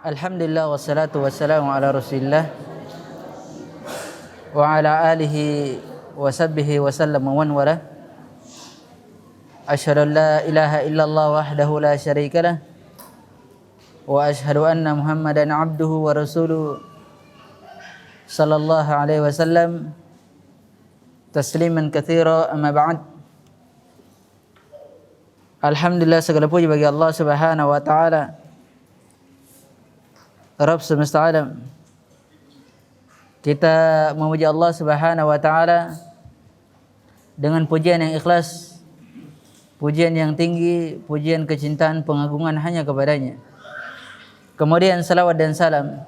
Alhamdulillah wassalatu wassalamu ala Rasulillah wa ala alihi wa sahbihi wa sallam wa man wala. Asyhadu an la ilaha illallah wahdahu la syarika lah wa asyhadu anna Muhammadan abduhu wa rasuluhu sallallahu alaihi wasallam tasliman katsira, amma ba'd. Alhamdulillah, segala puji bagi Allah Subhanahu wa taala, Rabb semesta alam. Kita memuji Allah Subhanahu wa taala dengan pujian yang ikhlas, pujian yang tinggi, pujian kecintaan, pengagungan hanya kepadanya. Kemudian salawat dan salam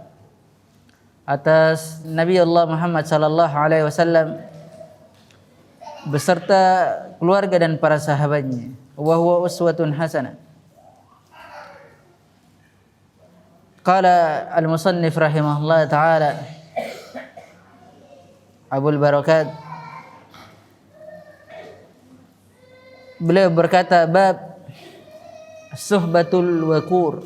atas Nabi Allah Muhammad sallallahu alaihi wasallam beserta keluarga dan para sahabatnya. Wa huwa uswatun hasanah. Qala al-musannif rahimahullah ta'ala Abul Barakat, beliau berkata, bab suhbatul wakur,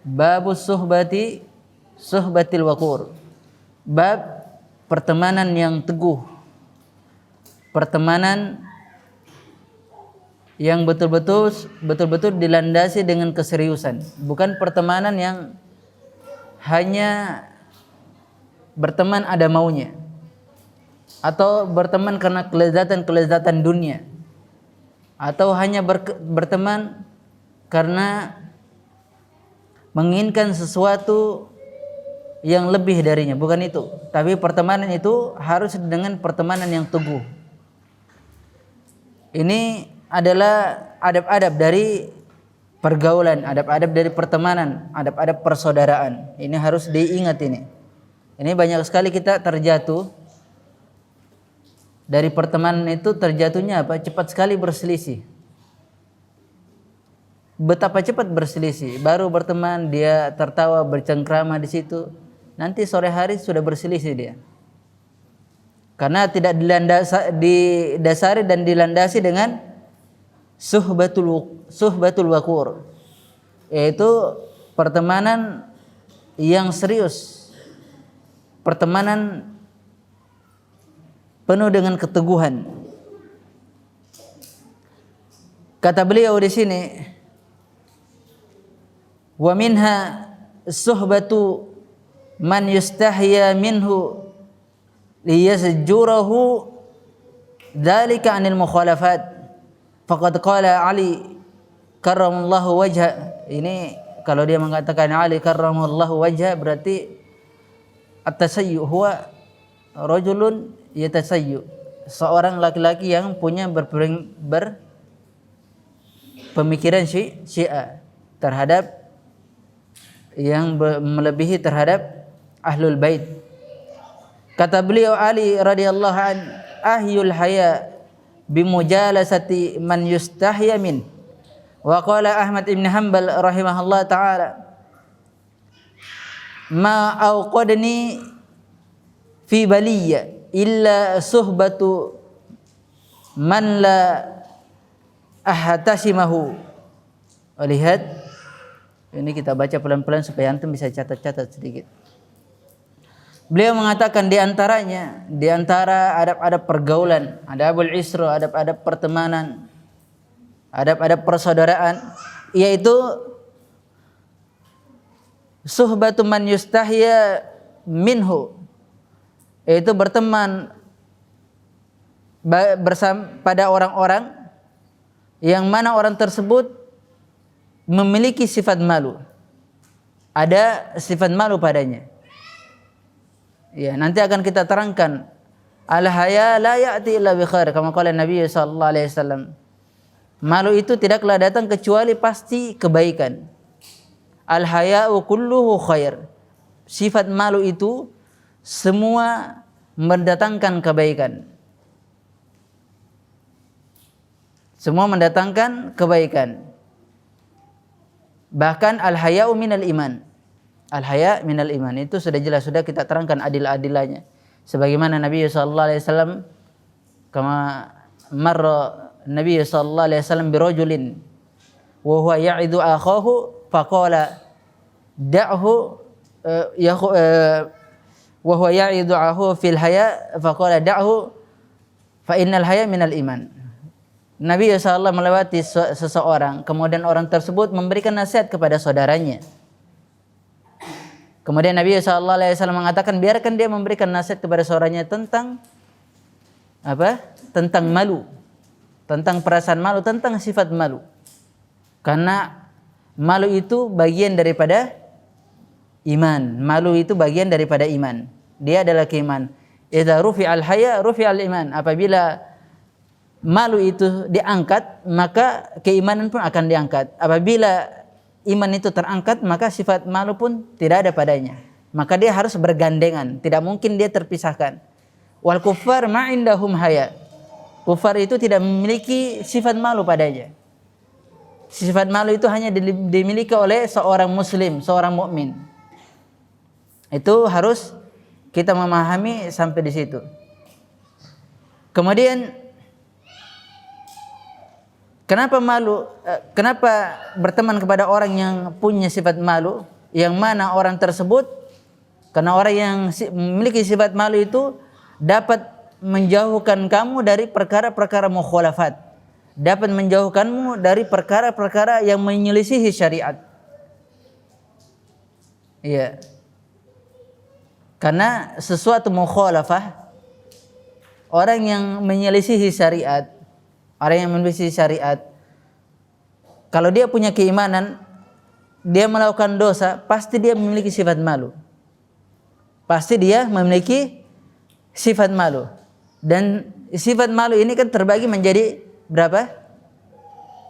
babus suhbatil wakur, bab pertemanan yang teguh, pertemanan yang betul-betul dilandasi dengan keseriusan, bukan pertemanan yang hanya berteman ada maunya atau berteman karena kelezatan dunia, atau hanya berteman karena menginginkan sesuatu yang lebih darinya, bukan itu. Tapi pertemanan itu harus dengan pertemanan yang teguh. Ini adalah adab-adab dari pergaulan, adab-adab dari pertemanan, adab-adab persaudaraan. Ini harus diingat ini. Ini banyak sekali kita terjatuh dari pertemanan itu, terjatuhnya apa? Cepat sekali berselisih. Betapa cepat berselisih. Baru berteman dia tertawa bercengkrama di situ, nanti sore hari sudah berselisih dia. Karena tidak didasari dan dilandasi dengan suhbatul wakur, yaitu pertemanan yang serius, pertemanan penuh dengan keteguhan. Kata beliau di sini, wa minha suhbatu man yustahya minhu liyasjurahu dzalika 'anil mukhalafat. Faqad qala Ali karramallahu wajha. Ini kalau dia mengatakan Ali karramallahu wajha, berarti at-tasayyu huwa rajulun yatasayyu, seorang laki-laki yang punya berpemikiran syiah terhadap yang melebihi terhadap ahlul bait. Kata beliau, Ali radhiyallahu an ahyul haya bimujalasati man yustahya min. Wa qala Ahmad ibn Hanbal rahimahullah ta'ala, ma awqadni fi baliyya illa suhbatu man la ahtasimahu. Lihat, ini kita baca pelan-pelan supaya antum bisa catat-catat sedikit. Beliau mengatakan di antara adab-adab pergaulan, adabul isra, adab-adab pertemanan, adab-adab persaudaraan, yaitu suhbatu man yustahya minhu, yaitu berteman bersama pada orang-orang yang mana orang tersebut memiliki sifat malu, ada sifat malu padanya. Ya, nanti akan kita terangkan. Al-haya la ya'ti illa bi khair, kama qala Nabi sallallahu alaihi wasallam. Malu itu tidaklah datang kecuali pasti kebaikan. Al-haya'u kulluhu khair. Sifat malu itu semua mendatangkan kebaikan. Semua mendatangkan kebaikan. Bahkan al-haya'u minal iman. Al-haya minal iman, itu sudah jelas, sudah kita terangkan adil-adilanya. Sebagaimana Nabi sallallahu alaihi wasallam, kama marra Nabi sallallahu alaihi wasallam birajulin wa huwa ya'idu akhahu faqala da'hu wa huwa ya'idu'ahu fil haya faqala da'hu fa innal haya minal iman. Nabi SAW melewati seseorang, kemudian orang tersebut memberikan nasihat kepada saudaranya. Kemudian Nabi SAW mengatakan biarkan dia memberikan nasihat kepada saudaranya tentang apa? Tentang malu, tentang perasaan malu, tentang sifat malu. Karena malu itu bagian daripada iman. Malu itu bagian daripada iman. Dia adalah keiman. Idza rufi'al haya rufi'al iman. Apabila malu itu diangkat, maka keimanan pun akan diangkat. Apabila iman itu terangkat, maka sifat malu pun tidak ada padanya. Maka dia harus bergandengan, tidak mungkin dia terpisahkan. Wal kuffar ma indahum haya. Kufar itu tidak memiliki sifat malu padanya. Sifat malu itu hanya dimiliki oleh seorang muslim, seorang mukmin. Itu harus kita memahami sampai di situ. Kemudian kenapa malu? Kenapa berteman kepada orang yang punya sifat malu? Yang mana orang tersebut, karena orang yang memiliki sifat malu itu dapat menjauhkan kamu dari perkara-perkara mukhalafat, dapat menjauhkanmu dari perkara-perkara yang menyelisihi syariat. Iya. Karena sesuatu mukhalafah, orang yang menyelisihi syariat, orang yang menyelisihi syariat, kalau dia punya keimanan, dia melakukan dosa, pasti dia memiliki sifat malu. Pasti dia memiliki sifat malu. Dan sifat malu ini kan terbagi menjadi berapa?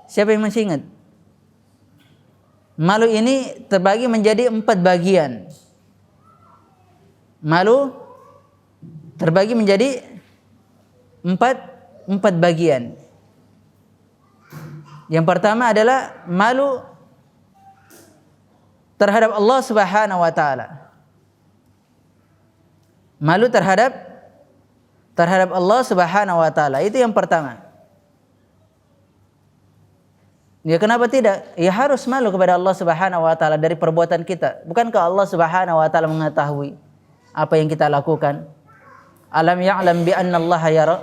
Siapa yang masih ingat? Malu ini terbagi menjadi 4 bagian. Malu terbagi menjadi 4 bagian. Yang pertama adalah malu terhadap Allah Subhanahu wa taala. Malu terhadap Allah Subhanahu wa taala, itu yang pertama. Ya kenapa tidak? Ya harus malu kepada Allah Subhanahu wa taala dari perbuatan kita. Bukankah Allah Subhanahu wa taala mengetahui apa yang kita lakukan? Alam ya'lam bi anna Allah yara?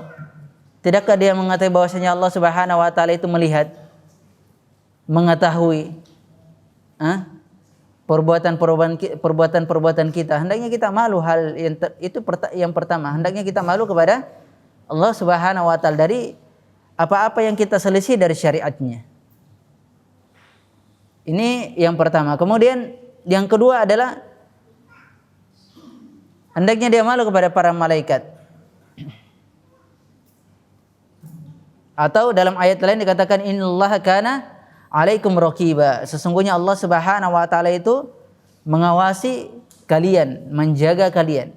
Tidakkah dia mengetahui bahwasanya Allah Subhanahu wa taala itu melihat, mengetahui perbuatan kita? Hendaknya kita malu hal yang pertama. Hendaknya kita malu kepada Allah Subhanahu wa taala dari apa-apa yang kita selisih dari syariatnya. Ini yang pertama. Kemudian yang kedua adalah hendaknya dia malu kepada para malaikat. Atau dalam ayat lain dikatakan innallaha kana alaikum raqiba. Sesungguhnya Allah Subhanahu wa taala itu mengawasi kalian, menjaga kalian.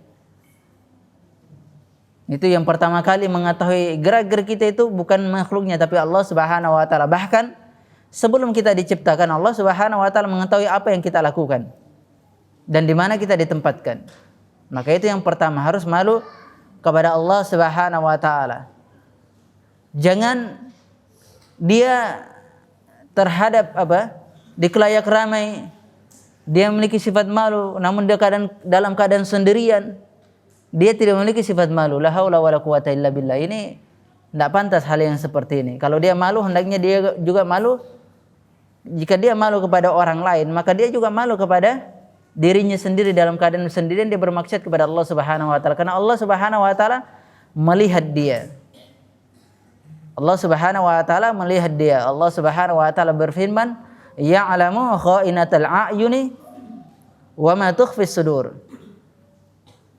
Itu yang pertama kali mengetahui gerak-gerik kita itu bukan makhluknya tapi Allah Subhanahu wa taala. Bahkan sebelum kita diciptakan, Allah Subhanahu wa taala mengetahui apa yang kita lakukan dan di mana kita ditempatkan. Maka itu yang pertama, harus malu kepada Allah Subhanahu wa taala. Jangan dia terhadap di kelayak ramai dia memiliki sifat malu, namun dia dalam keadaan sendirian dia tidak memiliki sifat malu. La haula wala quwata illa billah. Ini tidak pantas hal yang seperti ini. Kalau dia malu, hendaknya dia juga malu. Jika dia malu kepada orang lain, maka dia juga malu kepada dirinya sendiri. Dalam keadaan sendirian dia bermaksiat kepada Allah Subhanahu wa taala, karena Allah Subhanahu wa taala melihat dia. Allah Subhanahu wa taala melihat dia. Allah Subhanahu wa taala berfirman, "Ya'lamu kha'inatal a'yuni wa ma tukhfis sudur."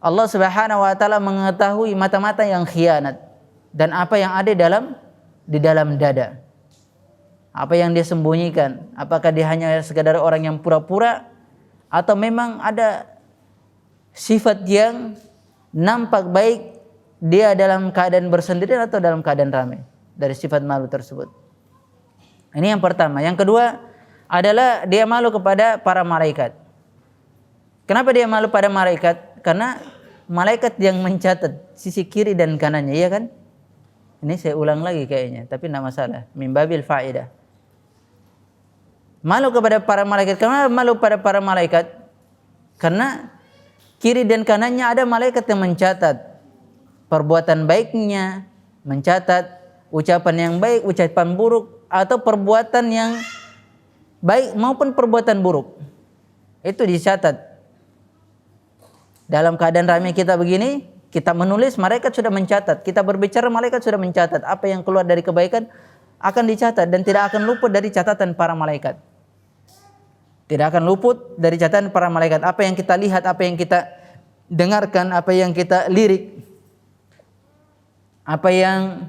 Allah Subhanahu wa taala mengetahui mata-mata yang khianat dan apa yang ada di dalam dada. Apa yang dia sembunyikan? Apakah dia hanya sekadar orang yang pura-pura atau memang ada sifat yang nampak baik dia dalam keadaan bersendirian atau dalam keadaan ramai? Dari sifat malu tersebut. Ini yang pertama. Yang kedua adalah dia malu kepada para malaikat. Kenapa dia malu pada malaikat? Karena malaikat yang mencatat sisi kiri dan kanannya, iya kan? Ini saya ulang lagi kayaknya, tapi tidak masalah. Min babil faedah. Malu kepada para malaikat. Kenapa malu pada para malaikat? Karena kiri dan kanannya ada malaikat yang mencatat perbuatan baiknya, mencatat ucapan yang baik, ucapan buruk, atau perbuatan yang baik maupun perbuatan buruk. Itu dicatat. Dalam keadaan ramai kita begini, kita menulis, malaikat sudah mencatat. Kita berbicara, malaikat sudah mencatat. Apa yang keluar dari kebaikan akan dicatat dan tidak akan luput dari catatan para malaikat. Tidak akan luput dari catatan para malaikat. Apa yang kita lihat, apa yang kita dengarkan, apa yang kita lirik, apa yang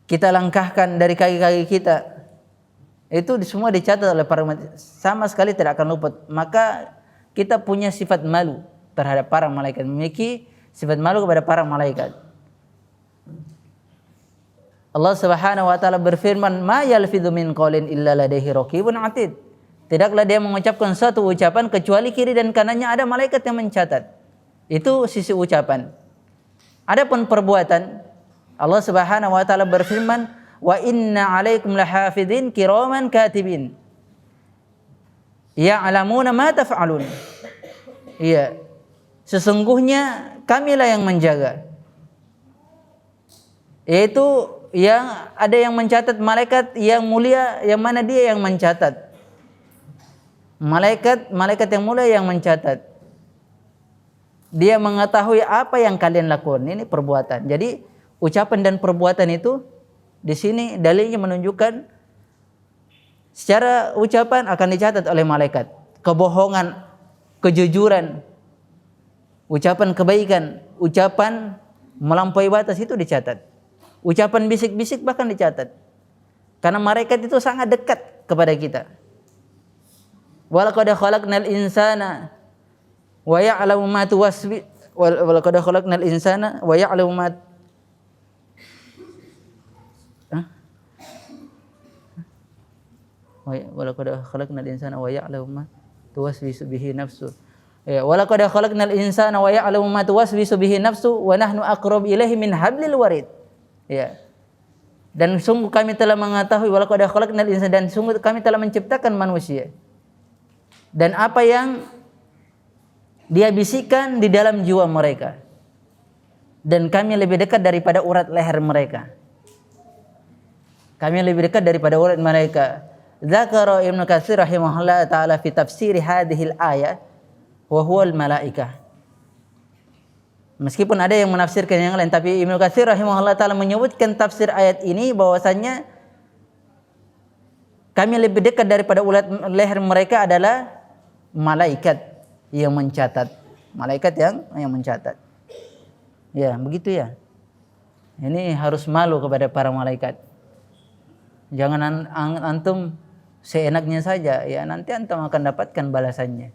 kita langkahkan dari kaki-kaki kita, itu semua dicatat oleh para malaikat. Sama sekali tidak akan luput. Maka kita punya sifat malu terhadap para malaikat. Memiliki sifat malu kepada para malaikat. Allah Subhanahu wa taala berfirman, "Ma yalfidzu min qaulin illa ladaihi raqibun 'atid." Tidaklah dia mengucapkan suatu ucapan kecuali kiri dan kanannya ada malaikat yang mencatat. Itu sisi ucapan. Adapun perbuatan, Allah Subhanahu wa taala berfirman, "Wa inna 'alaikum lahafidhin kiraman katibin ya'lamuna ma taf'alun." Iya. Sesungguhnya kamilah yang menjaga. Yaitu yang ada yang mencatat, malaikat yang mulia, yang mana dia yang mencatat. Malaikat yang mulia yang mencatat. Dia mengetahui apa yang kalian lakukan. Ini perbuatan. Jadi ucapan dan perbuatan itu di sini dalilnya menunjukkan secara ucapan akan dicatat oleh malaikat. Kebohongan, kejujuran, ucapan kebaikan, ucapan melampaui batas itu dicatat. Ucapan bisik-bisik bahkan dicatat. Karena malaikat itu sangat dekat kepada kita. Walaqad khalaqnal insana wa ya'lamu ma tuwaswi walaqad khalaqnal insana wa ya'lamu ma walaqad khalaqnal insana wa ya'lamu ma tuwaswisu bihi nafsu. Ya, walaqad khalaqnal insana wa ya'lamu ma tuwaswisu bihi nafsu wa nahnu aqrabu ilaihi min hablil warid. Ya. Dan sungguh kami telah mengetahui, walaqad khalaqnal insana, dan sungguh kami telah menciptakan manusia. Dan apa yang dia bisikkan di dalam jiwa mereka. Dan kami lebih dekat daripada urat leher mereka. Kami lebih dekat daripada urat mereka. Dzakara Ibnu Katsir rahimahullah taala fi tafsir hadhil ayat wa huwal malaikah. Meskipun ada yang menafsirkan yang lain, tapi Ibnu Katsir rahimahullah taala menyebutkan tafsir ayat ini bahwasanya kami lebih dekat daripada urat leher mereka adalah malaikat yang mencatat. Malaikat yang mencatat. Ya, begitu ya. Ini harus malu kepada para malaikat. Jangan antum seenaknya saja, ya nanti antum akan dapatkan balasannya.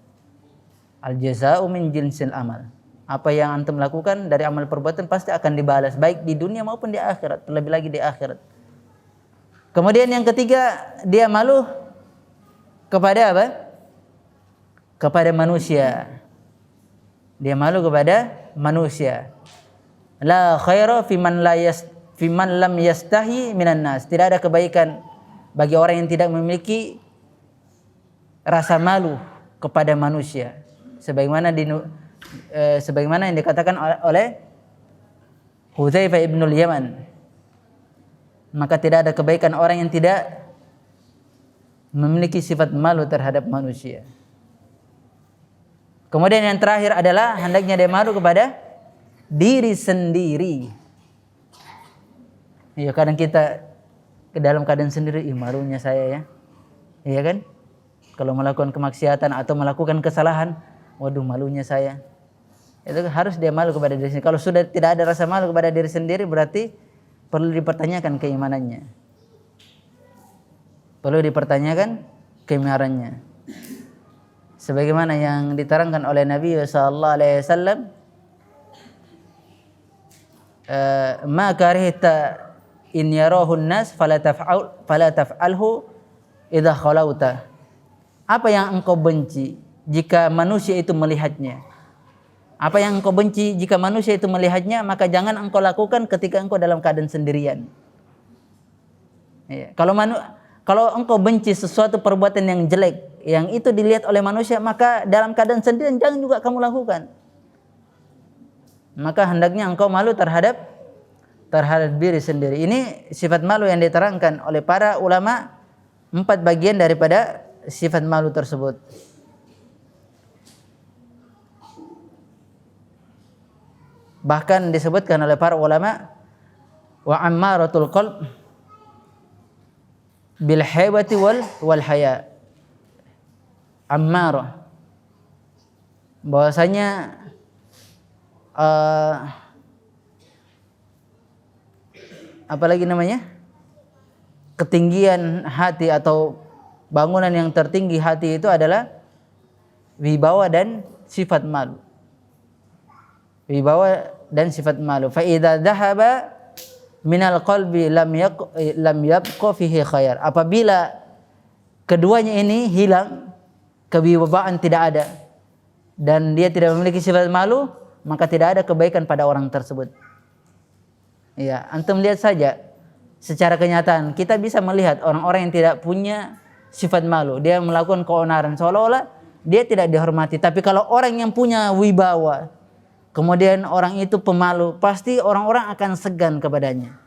Al jazaa'u min jinsil amal. Apa yang antum lakukan dari amal perbuatan pasti akan dibalas, baik di dunia maupun di akhirat, terlebih lagi di akhirat. Kemudian yang ketiga, dia malu kepada apa? Kepada manusia. Dia malu kepada manusia. La khaira fiman lam yastahi minan nas. Tidak ada kebaikan bagi orang yang tidak memiliki rasa malu kepada manusia. Sebagaimana yang dikatakan oleh Hudzaifah ibnul Yaman. Maka tidak ada kebaikan orang yang tidak memiliki sifat malu terhadap manusia. Kemudian yang terakhir adalah hendaknya dia malu kepada diri sendiri. Ya, kadang kita ke dalam keadaan sendiri, malunya saya ya. Iya kan? Kalau melakukan kemaksiatan atau melakukan kesalahan, waduh malunya saya. Itu harus dia malu kepada diri sendiri. Kalau sudah tidak ada rasa malu kepada diri sendiri, berarti perlu dipertanyakan keimanannya. Perlu dipertanyakan keimanannya. Sebagaimana yang diterangkan oleh Nabi sallallahu alaihi wasallam, ma karihta in yarahu an-nas fala taf'alhu idza khalauta. Apa yang engkau benci jika manusia itu melihatnya? Apa yang engkau benci jika manusia itu melihatnya, maka jangan engkau lakukan ketika engkau dalam keadaan sendirian. Ya. Kalau engkau benci sesuatu perbuatan yang jelek, yang itu dilihat oleh manusia, maka dalam keadaan sendirian jangan juga kamu lakukan. Maka hendaknya engkau malu terhadap diri sendiri. Ini sifat malu yang diterangkan oleh para ulama, 4 bagian daripada sifat malu tersebut. Bahkan disebutkan oleh para ulama, wa ammaratul qalb bil haibati wal haya. Ammarah, bahwasanya apalagi namanya, ketinggian hati atau bangunan yang tertinggi hati itu adalah wibawa dan sifat malu. Wibawa dan sifat malu. Fa idza dhahaba minal qalbi lam yabqa fihi khair. Apabila keduanya ini hilang, kewibawaan tidak ada dan dia tidak memiliki sifat malu, maka tidak ada kebaikan pada orang tersebut. Ya, antum lihat saja secara kenyataan, kita bisa melihat orang-orang yang tidak punya sifat malu, dia melakukan keonaran seolah-olah dia tidak dihormati. Tapi kalau orang yang punya wibawa, kemudian orang itu pemalu, pasti orang-orang akan segan kepadanya.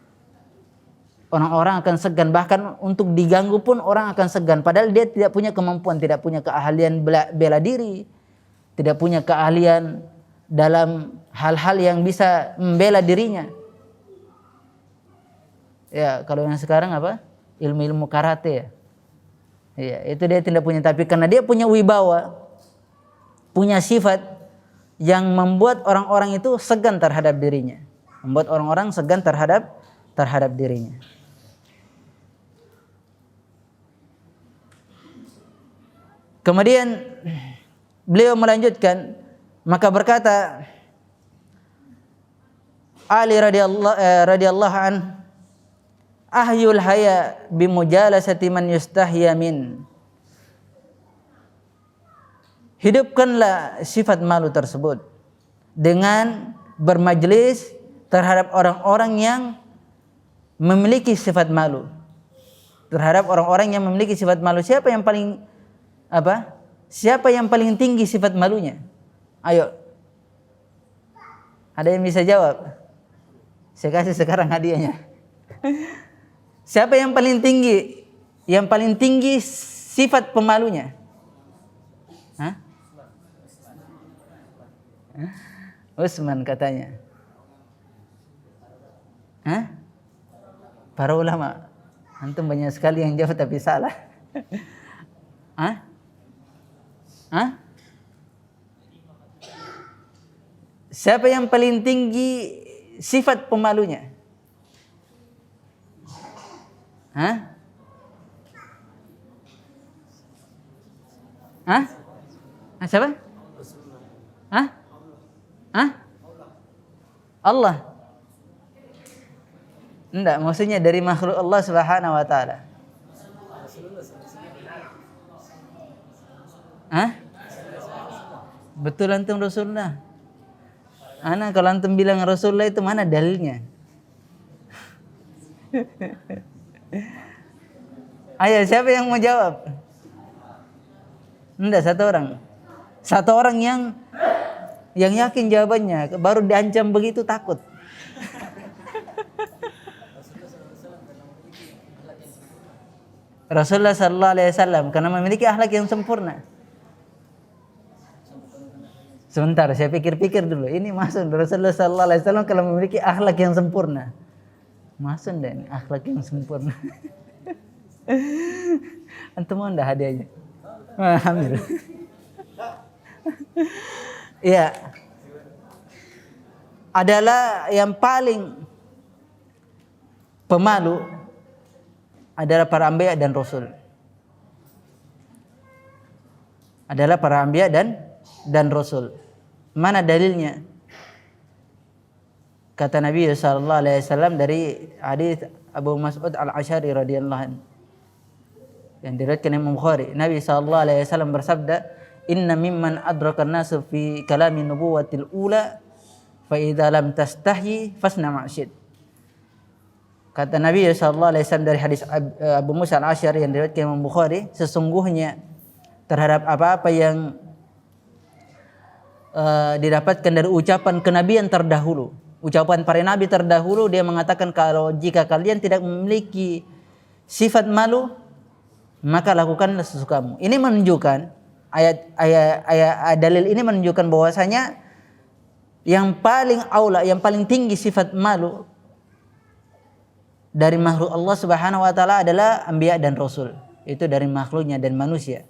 Orang-orang akan segan, bahkan untuk diganggu pun orang akan segan. Padahal dia tidak punya kemampuan, tidak punya keahlian bela diri, tidak punya keahlian dalam hal-hal yang bisa membela dirinya. Ya, kalau yang sekarang apa? Ilmu-ilmu karate ya. Ya, itu dia tidak punya. Tapi karena dia punya wibawa, punya sifat yang membuat orang-orang itu segan terhadap dirinya, membuat orang-orang segan terhadap dirinya. Kemudian beliau melanjutkan, maka berkata Ali radhiyallahu an, ahyul haya bimujalasati man yustahya min. Hidupkanlah sifat malu tersebut dengan bermajlis terhadap orang-orang yang memiliki sifat malu. Terhadap orang-orang yang memiliki sifat malu. Siapa yang paling tinggi sifat malunya? Ayo. Ada yang bisa jawab? Saya kasih sekarang hadiahnya. Siapa yang paling tinggi? Yang paling tinggi sifat pemalunya? Hah? Utsman katanya. Hah? Para ulama. Antum banyak sekali yang jawab tapi salah. Hah? Hah? Siapa yang paling tinggi sifat pemalunya? Hah? Hah? Siapa? Hah? Hah? Allah. Enggak, maksudnya dari makhluk Allah Subhanahu wa taala. Hah? Betul antum Rasulullah. Ana kalau antum bilang Rasulullah itu mana dalilnya? Ayo, siapa yang mau jawab? Enggak, satu orang yang yakin jawabannya, baru diancam begitu takut. Rasulullah sallallahu alaihi wasallam karena memiliki akhlak yang sempurna. Sebentar, saya pikir-pikir dulu. Ini masuk Rasulullah sallallahu alaihi wasallam kalau memiliki akhlak yang sempurna. Masuk enggak ini akhlak yang sempurna? Antum mau enggak hadiahnya? Alhamdulillah. Iya. Adalah yang paling pemalu adalah para anbiya dan rasul. Adalah para anbiya dan rasul. Mana dalilnya? Kata Nabi sallallahu alaihi wasallam dari hadis Abu Mas'ud Al-Asy'ari radhiyallahu anhu yang diriwayatkan Imam Bukhari, Nabi sallallahu alaihi wasallam bersabda, "Inna mimman adraka an-nasu fi kalami nubuwatil ula fa idza lam tastahi fasna ma syi'ta." Kata Nabi sallallahu alaihi wasallam dari hadis Abu Musa al-Asy'ari yang diriwayatkan Imam Bukhari, sesungguhnya terhadap apa-apa yang didapatkan dari ucapan kenabian terdahulu, ucapan para nabi terdahulu, dia mengatakan kalau jika kalian tidak memiliki sifat malu, maka lakukanlah sesukamu. Ini menunjukkan ayat dalil ini menunjukkan bahwasanya yang paling aula, yang paling tinggi sifat malu dari makhluk Allah Subhanahu wa taala adalah anbiya dan rasul. Itu dari makhluknya dan manusia.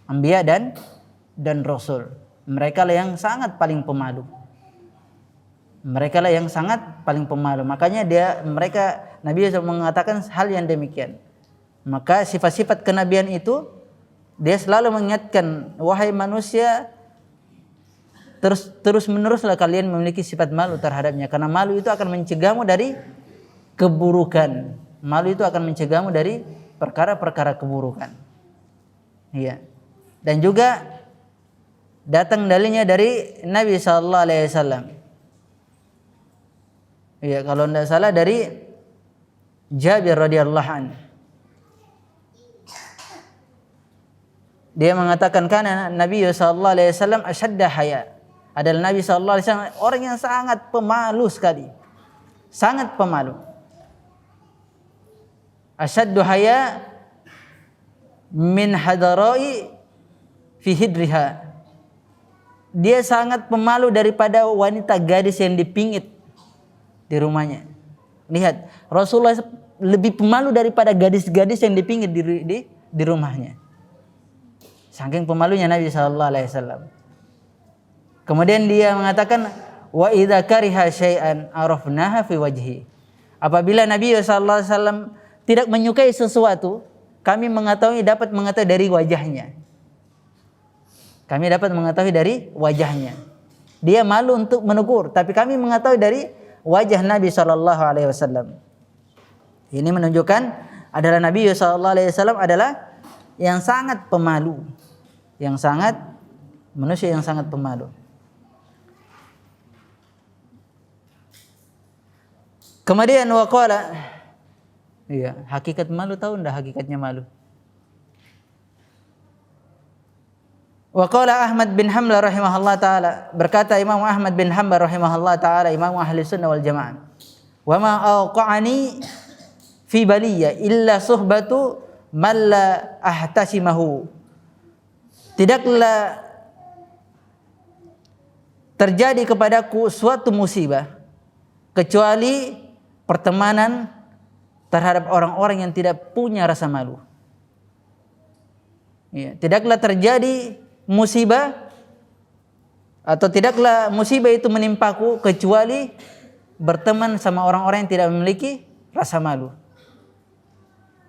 Anbiya dan rasul. Mereka lah yang sangat paling pemalu. Mereka lah yang sangat paling pemalu. Makanya Nabi SAW mengatakan hal yang demikian. Maka sifat-sifat kenabian itu dia selalu mengingatkan, wahai manusia, terus meneruslah kalian memiliki sifat malu terhadapnya, karena malu itu akan mencegahmu dari keburukan. Malu itu akan mencegahmu dari perkara-perkara keburukan. Iya. Dan juga datang dalilnya dari Nabi sallallahu alaihi wasallam. Iya, kalau tidak salah dari Jabir radhiyallahu anhu. Dia mengatakan kana Nabi sallallahu alaihi wasallam asyadda haya. Adalah Nabi sallallahu alaihi wasallam orang yang sangat pemalu sekali. Sangat pemalu. Asyaddu haya min hadarai fi hidriha. Dia sangat pemalu daripada wanita gadis yang dipingit di rumahnya. Lihat, Rasulullah lebih pemalu daripada gadis-gadis yang dipingit di rumahnya. Saking pemalunya Nabi sallallahu alaihi wasallam. Kemudian dia mengatakan, wa idza kariha syai'an arafnaha fi wajhi. Apabila Nabi sallallahu alaihi wasallam tidak menyukai sesuatu, kami dapat mengetahui dari wajahnya. Kami dapat mengetahui dari wajahnya. Dia malu untuk menegur, tapi kami mengetahui dari wajah Nabi sallallahu alaihi wasallam. Ini menunjukkan adalah Nabi sallallahu alaihi wasallam adalah yang sangat pemalu, manusia yang sangat pemalu. Kemudian waqala, iya, hakikat malu, tahu enggak hakikatnya malu? Waqala Ahmad bin Hanbal rahimahullah taala, berkata Imam Ahmad bin Hanbal rahimahullah taala, Imam Ahli Sunnah wal Jamaah, wa ma awqa'ani fi baliyya illa suhbatu man la ahtasimahu. Tidaklah terjadi kepadaku suatu musibah kecuali pertemanan terhadap orang-orang yang tidak punya rasa malu. Ya, tidaklah terjadi musibah atau tidaklah musibah itu menimpaku kecuali berteman sama orang-orang yang tidak memiliki rasa malu.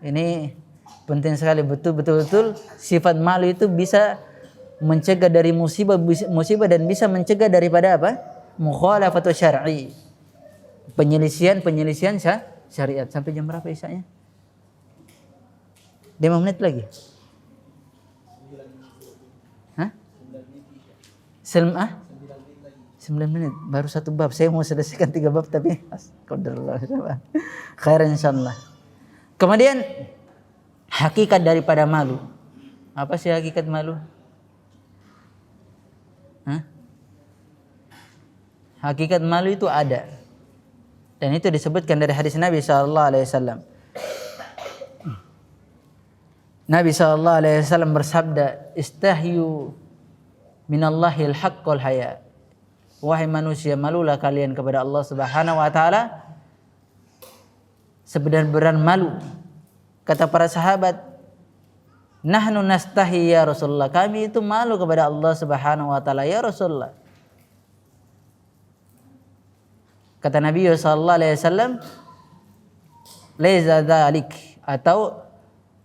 Ini penting sekali, betul-betul sifat malu itu bisa mencegah dari musibah dan bisa mencegah daripada apa? Mukhalafatu syar'i. Penyelisihan syariat. Sampai jam berapa isanya? 5 menit lagi. Hah? 9 menit. Baru 1 bab. Saya mau selesaikan 3 bab tapi qadarullah. Khairan insyaallah. Kemudian hakikat daripada malu. Apa sih hakikat malu? Hah? Hakikat malu itu ada. Dan itu disebutkan dari hadis Nabi sallallahu alaihi wasallam. Nabi sallallahu alaihi wasallam bersabda, "Istahyu minallahil haqqul haya." Wahai manusia, malulah kalian kepada Allah Subhanahu wa taala sebenar-benar malu. Kata para sahabat, "Nahnu nastahi ya Rasulullah." Kami itu malu kepada Allah Subhanahu wa taala ya Rasulullah. Kata Nabi sallallahu alaihi wasallam, "Laisa dzalik," atau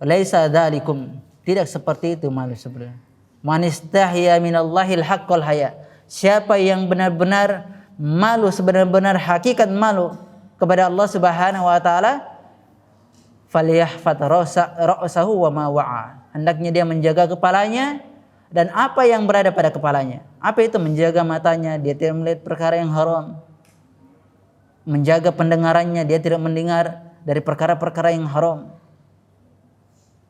"Laisa dzalikum." Tidak seperti itu malu sebenarnya. Man istahya minallahil haqqul haya. Siapa yang benar-benar malu, sebenar-benar hakikat malu kepada Allah Subhanahu wa taala, falyahfat ra'sahu wa ma wa'a. Hendaknya dia menjaga kepalanya dan apa yang berada pada kepalanya. Apa itu? Menjaga matanya, dia tidak melihat perkara yang haram. Menjaga pendengarannya, dia tidak mendengar dari perkara-perkara yang haram.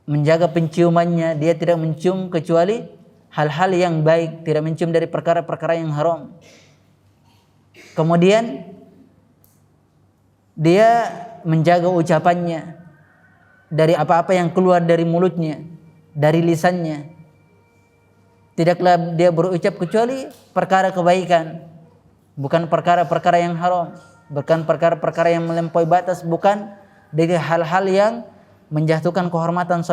Menjaga penciumannya, dia tidak mencium kecuali hal-hal yang baik, tidak mencium dari perkara-perkara yang haram. Kemudian dia menjaga ucapannya dari apa-apa yang keluar dari mulutnya, dari lisannya. Tidaklah dia berucap kecuali perkara kebaikan, bukan perkara-perkara yang haram, bukan perkara-perkara yang melampaui batas, bukan dari hal-hal yang menjatuhkan kehormatan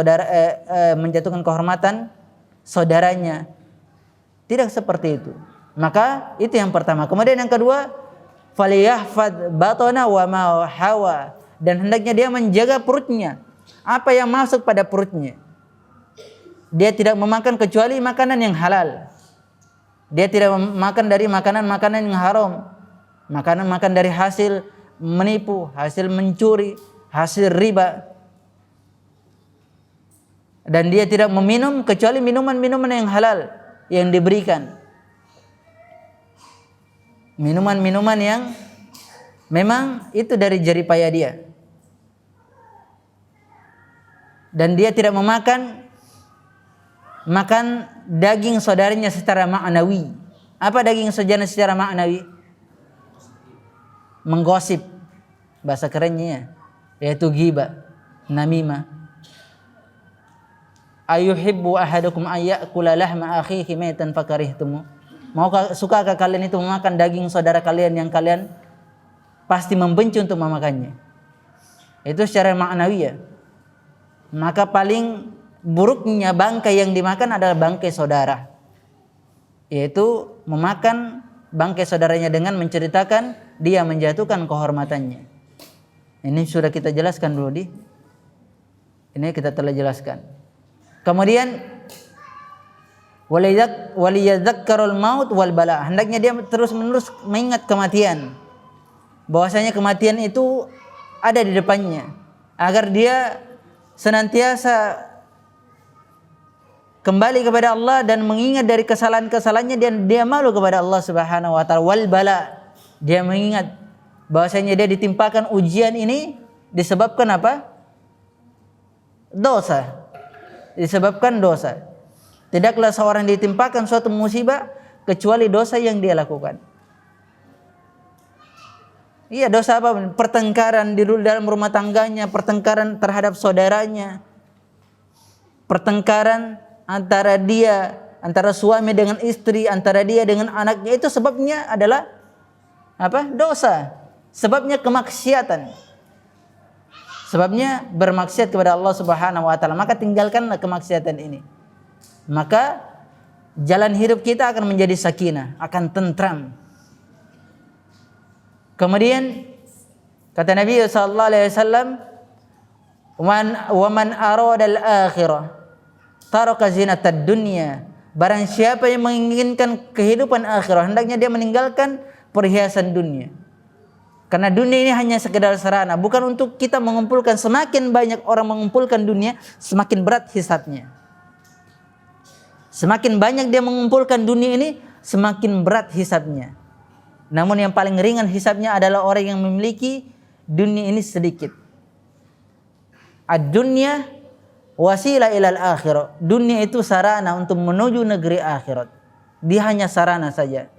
saudaranya. Tidak seperti itu. Maka itu yang pertama. Kemudian yang kedua, faliyahfad batana wa ma hawa, dan hendaknya dia menjaga perutnya, apa yang masuk pada perutnya. Dia tidak memakan kecuali makanan yang halal. Dia tidak makan dari makanan-makanan yang haram. Makan dari hasil menipu, hasil mencuri, hasil riba. Dan dia tidak meminum kecuali minuman-minuman yang halal yang diberikan. Minuman-minuman yang memang itu dari jerih payah dia. Dan dia tidak makan daging saudaranya secara ma'nawi. Apa daging saudaranya secara ma'nawi? Menggosip, bahasa kerennya, yaitu ghibah, namimah. Ayuhibbu ahadukum ayyakula lahma akhihi maitan fakarihtumu. Sukakah kalian itu memakan daging saudara kalian yang kalian pasti membenci untuk memakannya? Itu secara ma'nawi ya. Maka paling buruknya bangkai yang dimakan adalah bangkai saudara, yaitu memakan bangkai saudaranya dengan menceritakan dia menjatuhkan kehormatannya. Ini sudah kita jelaskan dulu ini kita telah jelaskan. Kemudian waliyadzakkarul maut wal bala, hendaknya dia terus-menerus mengingat kematian, bahwasanya kematian itu ada di depannya, agar dia senantiasa kembali kepada Allah dan mengingat dari kesalahan-kesalahannya, dan dia malu kepada Allah Subhanahu wa taala. Wal bala, dia mengingat bahwasanya dia ditimpakan ujian ini disebabkan apa? Dosa. Disebabkan dosa. Tidaklah seorang ditimpakan suatu musibah kecuali dosa yang dia lakukan. Iya, dosa apa? Pertengkaran di dalam rumah tangganya, pertengkaran terhadap saudaranya, pertengkaran antara suami dengan istri, antara dia dengan anaknya, itu sebabnya adalah apa? Dosa. Sebabnya kemaksiatan. Sebabnya bermaksiat kepada Allah Subhanahu wa taala. Maka tinggalkanlah kemaksiatan ini. Maka jalan hidup kita akan menjadi sakinah, akan tentram. Kemudian kata Nabi sallallahu alaihi wasallam, "Wa man arada al-akhirah taraka zinatad dunya." Barang siapa yang menginginkan kehidupan akhirat, hendaknya dia meninggalkan perhiasan dunia. Karena dunia ini hanya sekedar sarana, bukan untuk kita mengumpulkan. Semakin banyak orang mengumpulkan dunia, semakin berat hisabnya. Semakin banyak dia mengumpulkan dunia ini, semakin berat hisabnya. Namun yang paling ringan hisabnya adalah orang yang memiliki dunia ini sedikit. Ad-dunya wasilah ilal akhirat. Dunia itu sarana untuk menuju negeri akhirat. Dia hanya sarana saja.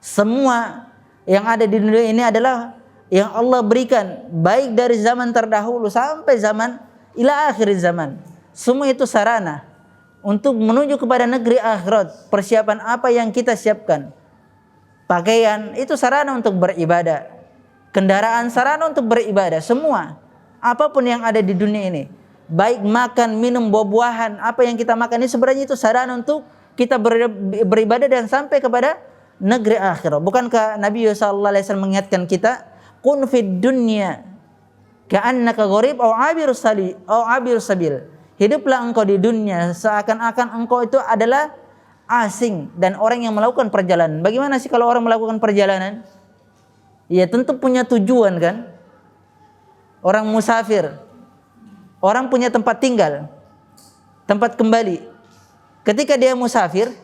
Semua yang ada di dunia ini adalah yang Allah berikan, baik dari zaman terdahulu sampai zaman ila akhir zaman. Semua itu sarana untuk menuju kepada negeri akhirat. Persiapan apa yang kita siapkan? Pakaian itu sarana untuk beribadah. Kendaraan sarana untuk beribadah. Semua, apapun yang ada di dunia ini, baik makan, minum, buah-buahan, apa yang kita makan ini sebenarnya itu sarana untuk kita beribadah dan sampai kepada negeri akhirat. Bukankah Nabi sallallahu alaihi wasallam mengingatkan kita, kun fid dunya ka'annaka gharib aw 'abir sabil. Hiduplah engkau di dunia seakan-akan engkau itu adalah asing dan orang yang melakukan perjalanan. Bagaimana sih kalau orang melakukan perjalanan? Ya tentu punya tujuan kan? Orang musafir. Orang punya tempat tinggal, tempat kembali. Ketika dia musafir,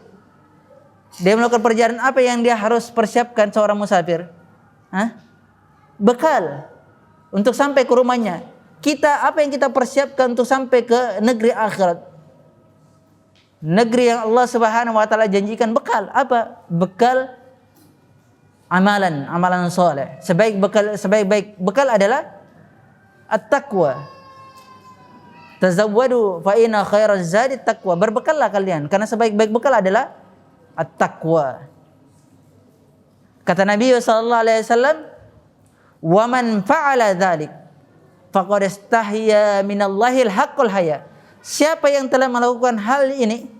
dia melakukan perjalanan, apa yang dia harus persiapkan seorang musafir? Bekal untuk sampai ke rumahnya. kita apa yang kita persiapkan untuk sampai ke negeri akhirat. Negeri yang Allah Subhanahu wa taala janjikan, bekal apa? Bekal amalan soleh. Sebaik-baik bekal adalah at-taqwa. Tazawwadu fa inna khairaz zadi taqwa. Berbekallah kalian karena sebaik-baik bekal adalah at-taqwa. Kata Nabi sallallahu alaihi wasallam, "Wa man fa'ala dzalik faqad istahya minallahil haqqul haya." Siapa yang telah melakukan hal ini,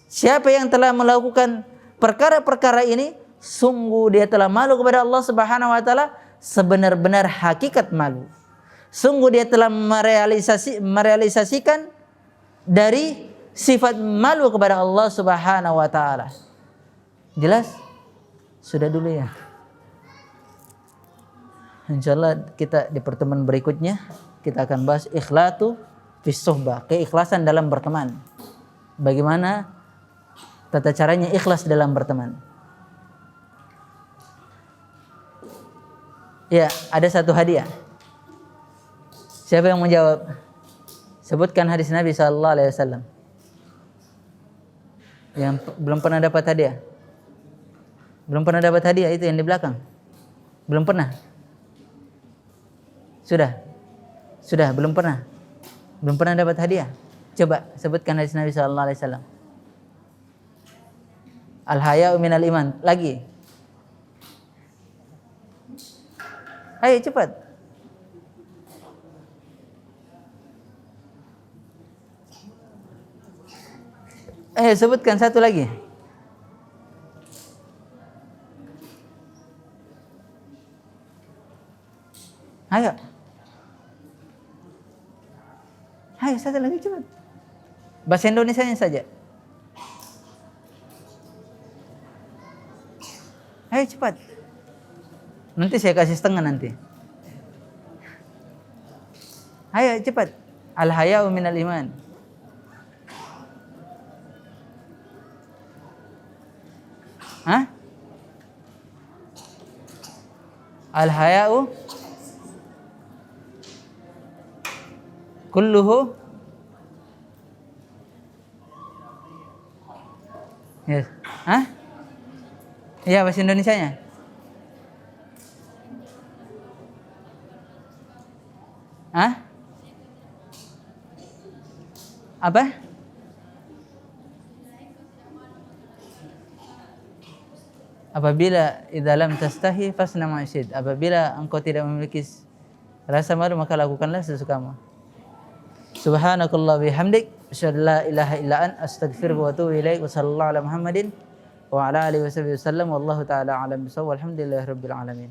siapa yang telah melakukan perkara-perkara ini, sungguh dia telah malu kepada Allah Subhanahu wa taala sebenar-benar hakikat malu. Sungguh dia telah merealisasikan dari sifat malu kepada Allah Subhanahu wa taala. Jelas? Sudah dulu ya. Insyaallah kita di pertemuan berikutnya kita akan bahas ikhlatu fis suhbah, keikhlasan dalam berteman. Bagaimana tata caranya ikhlas dalam berteman. Ya, ada satu hadiah. Siapa yang mau jawab? Sebutkan hadis Nabi sallallahu alaihi wasallam yang belum pernah dapat hadiah. Belum pernah dapat hadiah itu yang di belakang. Belum pernah. Sudah, belum pernah. Belum pernah dapat hadiah. Coba sebutkan hadis Nabi sallallahu alaihi wasallam. Al-haya'u minal iman. Lagi. Ayo cepat. Sebutkan satu lagi. Ayo satu lagi cepat. Bahasa Indonesianya saja. Ayo cepat. Nanti saya kasih setengah nanti. Ayo cepat. Al-haya'u minal iman. Al-haya'u kulluhu. Yes. Iya, bahasa Indonesianya. Apa? Apabila idza lam tastahi fasna ma syi'ta. Apabila engkau tidak memiliki rasa malu maka lakukanlah sesukamu. Subhanakallah bihamdik asyhadu la ilaha illa anta astaghfiruka wa atubu ilaik. Wa sallallahu ala Muhammadin wa ala alihi wasallam wallahu taala alam bisawab. Alhamdulillahirabbil alamin.